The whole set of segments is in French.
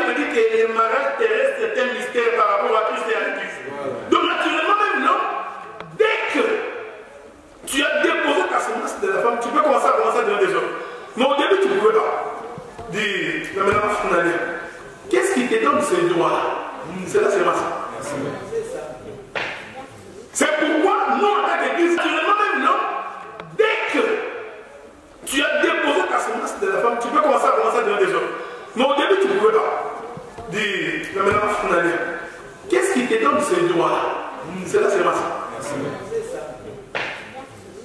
me dit que le mariage terrestre est un mystère par rapport à Christ et à l'Église. Donc naturellement, même l'homme, dès que tu as déposé ta semence de la femme, tu peux commencer à donner des hommes. Mais au début, tu ne pouvais pas dire, la maintenant, qu'est-ce qui te donne ce droit-là? C'est la semence. C'est pourquoi nous, en tant qu'Église, naturellement, même l'homme, dès que tu as déposé ta semence de la femme, tu peux commencer à donner des hommes. Mais au début, tu ne pouvais pas dire, la maintenant, qu'est-ce qui te donne ce droit-là? C'est la semence.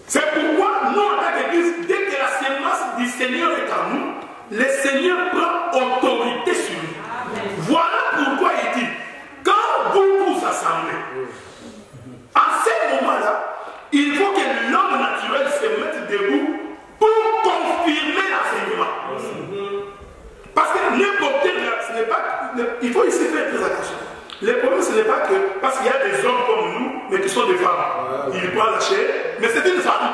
C'est pourquoi nous, en tant qu'Église, dès que la semence du Seigneur est en nous, le Seigneur prend autorité sur nous. Voilà pourquoi il dit, quand vous vous assemblez, en ce moment-là, il faut que l'homme naturel se mette debout pour confirmer l'enseignement. Parce que n'importe quel, ce n'est pas, il faut ici faire très attention. Le problème, ce n'est pas que, parce qu'il y a des hommes comme nous, mais qui sont des femmes. Ils prennent la chair, mais c'est une femme.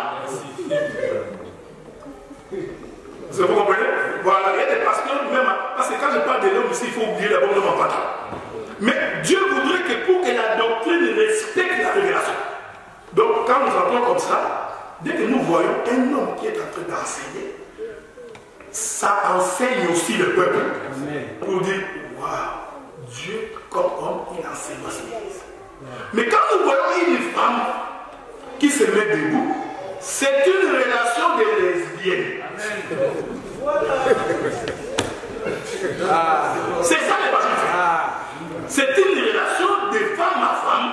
Vous comprenez? Voilà, il y a des pasteurs même, parce que quand je parle de l'homme ici, il faut oublier d'abord l'homme en partant. Mais Dieu voudrait que pour que la doctrine respecte la révélation. Donc, quand nous entrons comme ça, dès que nous voyons un homme qui est en train d'enseigner, ça enseigne aussi le peuple. Pour dire, waouh, Dieu comme homme, il enseigne à l'Église. Mais quand nous voyons une femme qui se met debout, c'est une relation de lesbienne. C'est ça les passions. C'est une relation de femme à femme.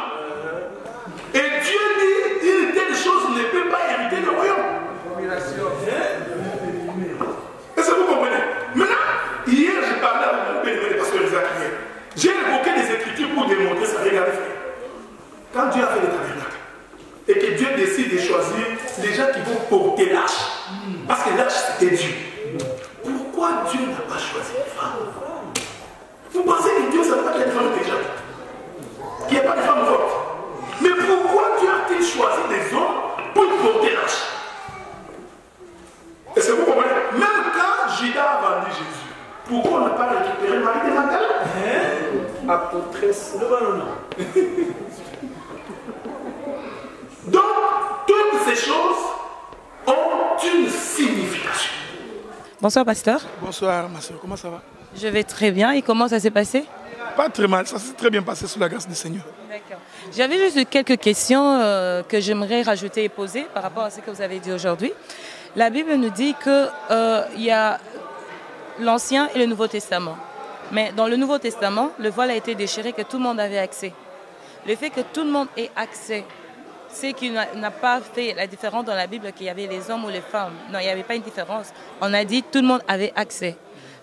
Et Dieu dit, une telle chose ne peut pas hériter le royaume. Est-ce que vous comprenez? Maintenant, hier, j'ai parlé avec mon père et le pasteur Isaac hier. J'ai évoqué des écritures pour démontrer ça. Regardez, frère. Quand Dieu a fait le tabernacle, et que Dieu décide de choisir les gens qui vont porter l'arche, parce que l'arche c'était Dieu. Pourquoi Dieu n'a pas choisi les femmes? Vous pensez que Dieu ne savait pas qu'il y a des femmes déjà? Qu'il n'y a pas de femmes fortes? Mais pourquoi Dieu a-t-il choisi des hommes pour porter l'arche? Est-ce que vous comprenez? Même quand Judas a vendu Jésus, pourquoi on n'a pas récupéré Marie de Magdalene? Apôtresse. Non. Donc, toutes ces choses ont une signification. Bonsoir, pasteur. Bonsoir, ma soeur. Comment ça va? Je vais très bien. Et comment ça s'est passé? Pas très mal. Ça s'est très bien passé sous la grâce du Seigneur. D'accord. J'avais juste quelques questions que j'aimerais rajouter et poser par rapport à ce que vous avez dit aujourd'hui. La Bible nous dit qu'il y a l'Ancien et le Nouveau Testament. Mais dans le Nouveau Testament, le voile a été déchiré, que tout le monde avait accès. Le fait que tout le monde ait accès, c'est qu'il n'a pas fait la différence dans la Bible qu'il y avait les hommes ou les femmes. Non, il n'y avait pas une différence. On a dit que tout le monde avait accès.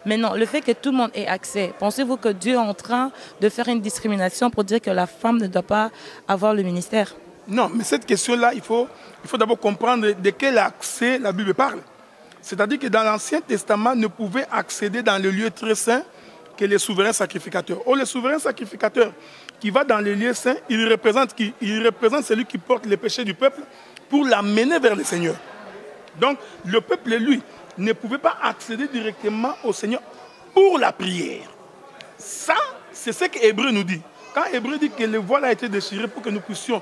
Mais non, le fait que tout le monde ait accès, pensez-vous que Dieu est en train de faire une discrimination pour dire que la femme ne doit pas avoir le ministère? Non, mais cette question-là, il faut d'abord comprendre de quel accès la Bible parle. C'est-à-dire que dans l'Ancien Testament, ne pouvait accéder dans le lieu très saint que les souverains sacrificateurs. Or, le souverain sacrificateur qui va dans les lieux saints, il représente qui? Il représente celui qui porte les péchés du peuple pour l'amener vers le Seigneur. Donc, le peuple, lui, ne pouvait pas accéder directement au Seigneur pour la prière. Ça, c'est ce qu'Hébreu nous dit. Quand Hébreu dit que le voile a été déchiré pour que nous puissions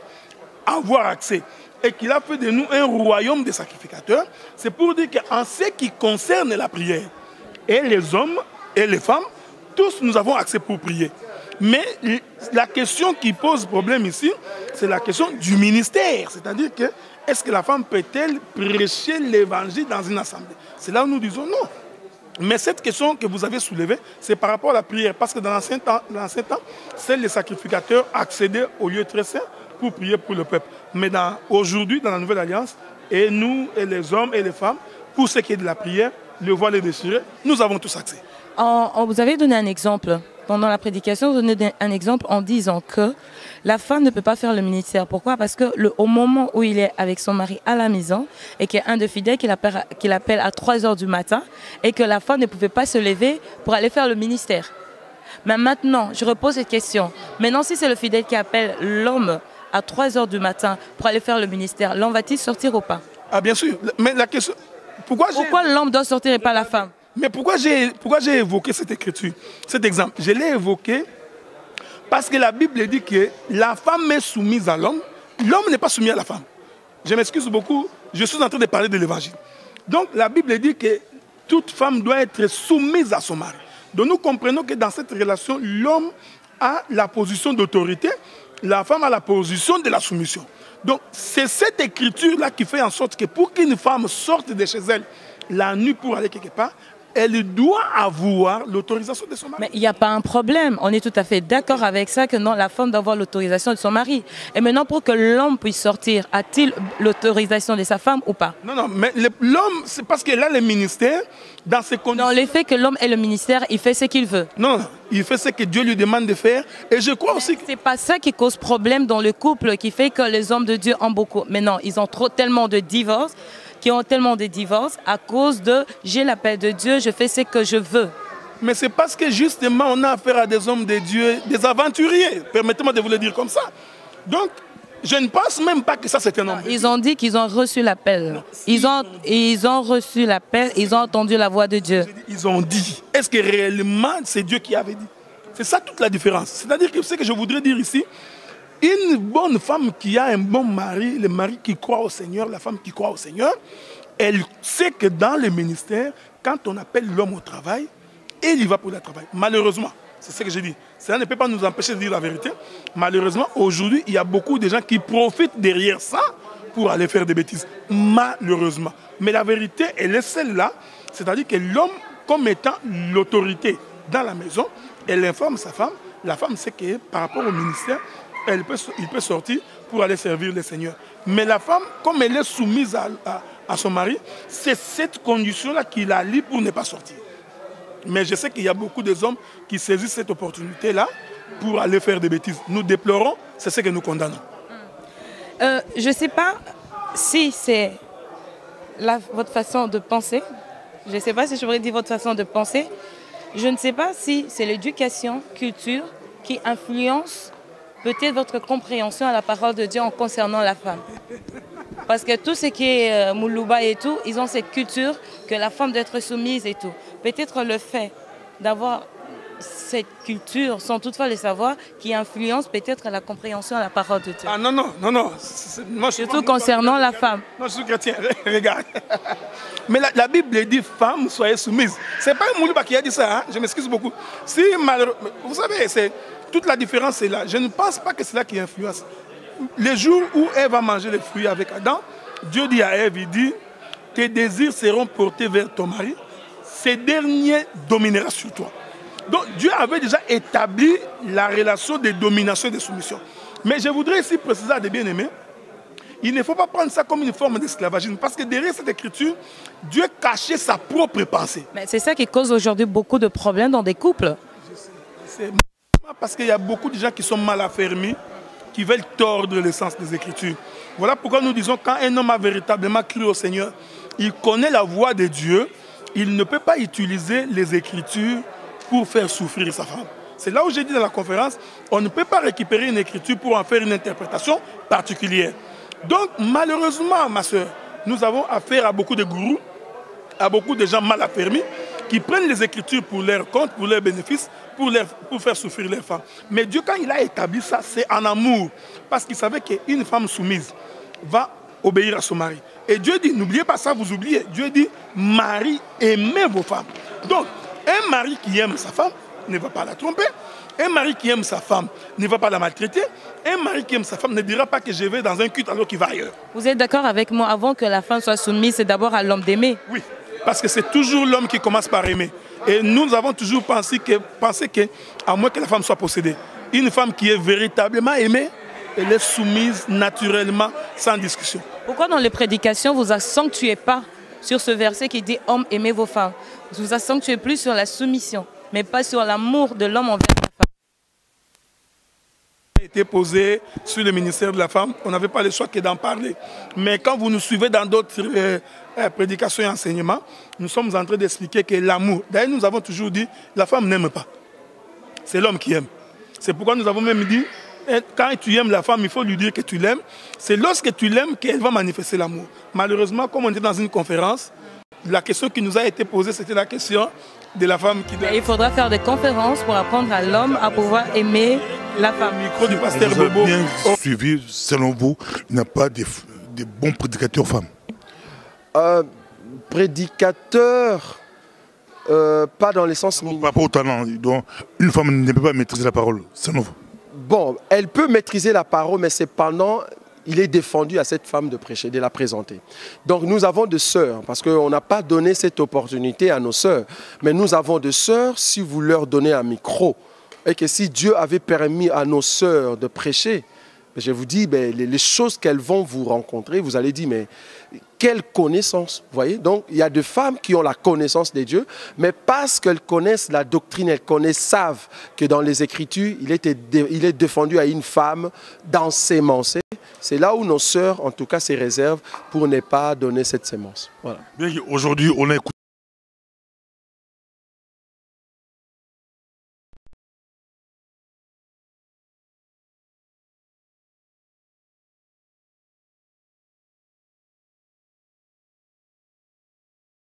avoir accès et qu'il a fait de nous un royaume de sacrificateurs, c'est pour dire qu'en ce qui concerne la prière, et les hommes et les femmes, tous nous avons accès pour prier. Mais la question qui pose problème ici, c'est la question du ministère. C'est-à-dire que, est-ce que la femme peut-elle prêcher l'évangile dans une assemblée? C'est là où nous disons non. Mais cette question que vous avez soulevée, c'est par rapport à la prière. Parce que dans l'ancien temps, seuls les sacrificateurs accédaient au lieu très saint pour prier pour le peuple. Mais aujourd'hui, dans la Nouvelle Alliance, et nous, et les hommes et les femmes, pour ce qui est de la prière, le voile est déchiré, nous avons tous accès. Vous avez donné un exemple. Pendant la prédication, vous donnez un exemple en disant que la femme ne peut pas faire le ministère. Pourquoi? Parce que au moment où il est avec son mari à la maison et qu'il y a un de fidèles qui l'appelle à 3 h du matin et que la femme ne pouvait pas se lever pour aller faire le ministère. Mais maintenant, je repose cette question. Maintenant, si c'est le fidèle qui appelle l'homme à 3 h du matin pour aller faire le ministère, l'homme va-t-il sortir ou pas? Ah bien sûr. Mais la question... Pourquoi l'homme doit sortir et pas la femme? Mais pourquoi j'ai évoqué cette écriture, cet exemple? Je l'ai évoqué parce que la Bible dit que la femme est soumise à l'homme, l'homme n'est pas soumis à la femme. Je m'excuse beaucoup, je suis en train de parler de l'évangile. Donc la Bible dit que toute femme doit être soumise à son mari. Donc nous comprenons que dans cette relation, l'homme a la position d'autorité, la femme a la position de la soumission. Donc c'est cette écriture-là qui fait en sorte que pour qu'une femme sorte de chez elle la nuit pour aller quelque part, elle doit avoir l'autorisation de son mari. Mais il n'y a pas un problème. On est tout à fait d'accord avec ça, que non, la femme doit avoir l'autorisation de son mari. Et maintenant, pour que l'homme puisse sortir, a-t-il l'autorisation de sa femme ou pas? Non, mais l'homme, c'est parce que là, le ministère, dans ces conditions... Non, le fait que l'homme ait le ministère, il fait ce qu'il veut. Non, il fait ce que Dieu lui demande de faire. Et je crois aussi que... C'est pas ça qui cause problème dans le couple, qui fait que les hommes de Dieu ont beaucoup. Mais non, ils ont tellement de divorces, à cause de « j'ai l'appel de Dieu, je fais ce que je veux ». Mais c'est parce que justement, on a affaire à des hommes de Dieu, des aventuriers. Permettez-moi de vous le dire comme ça. Donc, je ne pense même pas que ça c'est un homme. Ils ont dit qu'ils ont reçu l'appel. Ils ont reçu l'appel, ils ont entendu la voix de Dieu. Ils ont dit. Est-ce que réellement c'est Dieu qui avait dit? C'est ça toute la différence. C'est-à-dire que ce que je voudrais dire ici, une bonne femme qui a un bon mari, le mari qui croit au Seigneur, la femme qui croit au Seigneur, elle sait que dans le ministère, quand on appelle l'homme au travail, il y va pour le travail. Malheureusement, c'est ce que j'ai dit. Cela ne peut pas nous empêcher de dire la vérité. Malheureusement, aujourd'hui, il y a beaucoup de gens qui profitent derrière ça pour aller faire des bêtises. Malheureusement. Mais la vérité, elle est celle-là. C'est-à-dire que l'homme, comme étant l'autorité dans la maison, elle informe sa femme. La femme sait que par rapport au ministère, il peut sortir pour aller servir le Seigneur. Mais la femme, comme elle est soumise à son mari, c'est cette condition-là qui la lie pour ne pas sortir. Mais je sais qu'il y a beaucoup d'hommes qui saisissent cette opportunité-là pour aller faire des bêtises. Nous déplorons, c'est ce que nous condamnons. Je ne sais pas si c'est votre façon de penser. Je ne sais pas si je pourrais dire votre façon de penser. Je ne sais pas si c'est l'éducation, culture qui influence peut-être votre compréhension à la parole de Dieu en concernant la femme. Parce que tout ce qui est Moulouba et tout, ils ont cette culture que la femme doit être soumise et tout. Peut-être le fait d'avoir cette culture, sans toutefois le savoir, qui influence peut-être la compréhension à la parole de Dieu. Ah non. Moi, surtout concernant la femme. Moi, je suis chrétien, regarde. Mais la Bible dit, femme, soyez soumise. Ce n'est pas Moulouba qui a dit ça, hein? Je m'excuse beaucoup. Si vous savez, toute la différence est là. Je ne pense pas que c'est là qui influence. Les jours où Ève va manger les fruits avec Adam, Dieu dit à Ève, il dit, tes désirs seront portés vers ton mari, ce dernier dominera sur toi. Donc Dieu avait déjà établi la relation de domination et de soumission. Mais je voudrais ici préciser à des bien-aimés, il ne faut pas prendre ça comme une forme d'esclavagisme, parce que derrière cette écriture, Dieu cachait sa propre pensée. Mais c'est ça qui cause aujourd'hui beaucoup de problèmes dans des couples. C'est parce qu'il y a beaucoup de gens qui sont mal affermis, qui veulent tordre le sens des Écritures. Voilà pourquoi nous disons, quand un homme a véritablement cru au Seigneur, il connaît la voix de Dieu, il ne peut pas utiliser les Écritures pour faire souffrir sa femme. C'est là où j'ai dit dans la conférence, on ne peut pas récupérer une écriture pour en faire une interprétation particulière. Donc, malheureusement, ma soeur, nous avons affaire à beaucoup de gourous, à beaucoup de gens mal affermis, qui prennent les Écritures pour leur compte, pour leurs bénéfices, pour faire souffrir leurs femmes. Mais Dieu, quand il a établi ça, c'est en amour. Parce qu'il savait qu'une femme soumise va obéir à son mari. Et Dieu dit, n'oubliez pas ça, vous oubliez. Dieu dit, mari, aimez vos femmes. Donc, un mari qui aime sa femme ne va pas la tromper. Un mari qui aime sa femme ne va pas la maltraiter. Un mari qui aime sa femme ne dira pas que je vais dans un culte alors qu'il va ailleurs. Vous êtes d'accord avec moi, avant que la femme soit soumise, c'est d'abord à l'homme d'aimer? Oui, parce que c'est toujours l'homme qui commence par aimer. Et nous avons toujours pensé que, à moins que la femme soit possédée, une femme qui est véritablement aimée, elle est soumise naturellement, sans discussion. Pourquoi dans les prédications, vous accentuez pas sur ce verset qui dit « Hommes, aimez vos femmes ». Vous accentuez plus sur la soumission, mais pas sur l'amour de l'homme envers la femme. A été posé sur le ministère de la femme, on n'avait pas le choix que d'en parler. Mais quand vous nous suivez dans d'autres prédications et enseignements, nous sommes en train d'expliquer que l'amour, d'ailleurs nous avons toujours dit, la femme n'aime pas. C'est l'homme qui aime. C'est pourquoi nous avons même dit, quand tu aimes la femme, il faut lui dire que tu l'aimes. C'est lorsque tu l'aimes qu'elle va manifester l'amour. Malheureusement, comme on était dans une conférence, la question qui nous a été posée, c'était la question de la femme qui doit... Il faudra faire des conférences pour apprendre à l'homme à pouvoir aimer la femme. Le micro du pasteur Bobo. Bien suivi, selon vous, il n'y a pas de bons prédicateurs femmes? Prédicateurs, pas dans le sens... Par rapport au talent, donc, une femme ne peut pas maîtriser la parole, selon vous? Bon, elle peut maîtriser la parole, mais cependant, il est défendu à cette femme de prêcher, de la présenter. Donc nous avons des sœurs, parce qu'on n'a pas donné cette opportunité à nos sœurs. Mais nous avons des sœurs, si vous leur donnez un micro, et que si Dieu avait permis à nos sœurs de prêcher, je vous dis, les choses qu'elles vont vous rencontrer, vous allez dire, mais quelle connaissance, vous voyez? Donc, il y a des femmes qui ont la connaissance de Dieu, mais parce qu'elles connaissent la doctrine, elles connaissent, savent que dans les Écritures, il est défendu à une femme d'ensemencer. C'est là où nos sœurs, en tout cas, se réservent pour ne pas donner cette sémence. Voilà. Bien, aujourd'hui, on a écouté